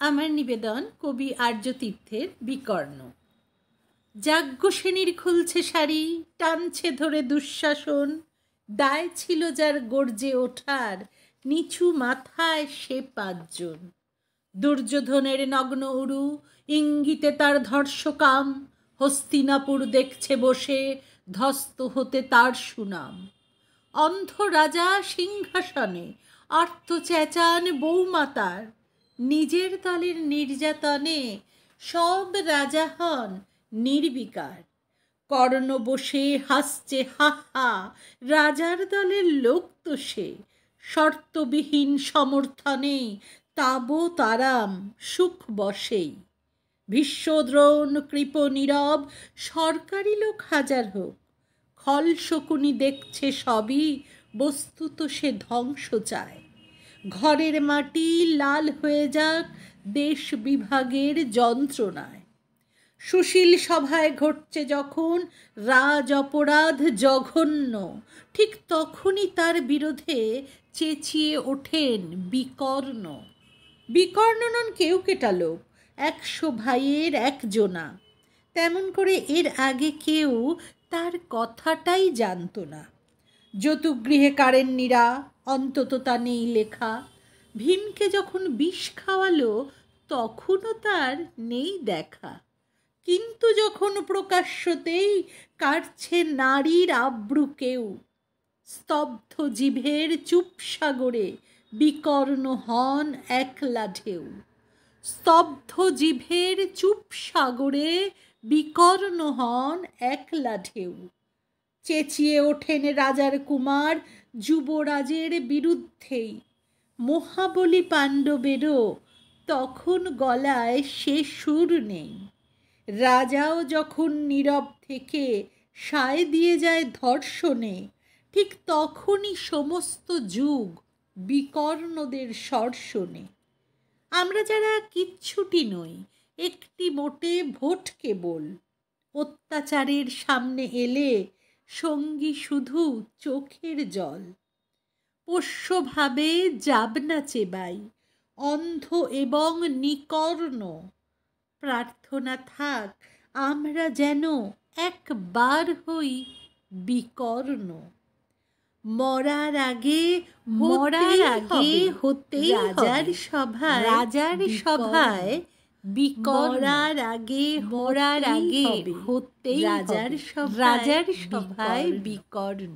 আমার নিবেদন কবি আর্যতীর্থের বিকর্ণ। যাজ্ঞসেনীর খুলছে শাড়ি, টানছে ধরে দুঃশাসন। দায় ছিল যার গর্জে ওঠার, নিচু মাথায় সে 5 জন। দুর্যোধনের নগ্ন উরু, ইঙ্গিতে তার ধর্ষকাম। হস্তিনাপুর দেখছে বসে, ধস্ত হতে তার সুনাম। অন্ধ রাজা সিংহাসনে, আর্ত চেঁচান বৌমাতার। নিজের দলের নির্যাতনে সব রাজা হন নির্বিকার। কর্ণ বসে হাসছে হা হা, রাজার দলের লোক তো সে। শর্তবিহীন সমর্থনে তাবো তারাম সুখ বসেই। ভীষ্মদ্রোণ কৃপ নীরব, সরকারি লোক হাজার হোক। খল শকুনি দেখছে সবই, বস্তুত সে ধ্বংস চায়। ঘরের মাটি লাল হয়ে যাক দেশ বিভাগের যন্ত্রণায়। সুশীল সভায় ঘটছে যখন রাজ অপরাধ জঘন্য, ঠিক তখনই তার বিরোধে চেঁচিয়ে ওঠেন বিকর্ণ। বিকর্ণ নন কেউ কেটা লোক, 100 ভাইয়ের একজনা। তেমন করে এর আগে কেউ তার কথাটাই জানত না। যতুগৃহে কারেন্নিরা, অন্তত তা নেই লেখা। ভীমকে যখন বিষ খাওয়ালো তখনও তার নেই দেখা। কিন্তু যখন প্রকাশ্যতেই কাটছে নারীর আব্রু কেউ, স্তব্ধ জিভের চুপ সাগরে বিকর্ণ হন একলা ঢেউ। স্তব্ধ জিভের চুপ সাগরে বিকর্ণ হন একলা ঢেউ। চেঁচিয়ে ওঠেন রাজার কুমার যুবরাজের বিরুদ্ধেই। মহাবলী পাণ্ডবেরও তখন গলায় সে সুর নেই। রাজাও যখন নীরব থেকে সায় দিয়ে যায় ধর্ষণে, ঠিক তখনই সমস্ত যুগ বিকর্ণদের স্বর শোনে। আমরা যারা কিচ্ছুটি নই, একটি মোটে ভোট কেবল, অত্যাচারের সামনে এলে সঙ্গী শুধু চোখের জল। পোষ্যভাবে যাবনা চেবাই, অন্ধ এবং নিকর্ণ। প্রার্থনা থাক আমরা যেন একবার হই বিকর্ণ। মরার আগে হতেই রাজার সভায় মরার আগে হতেই রাজার সভায় বিকর্ণ।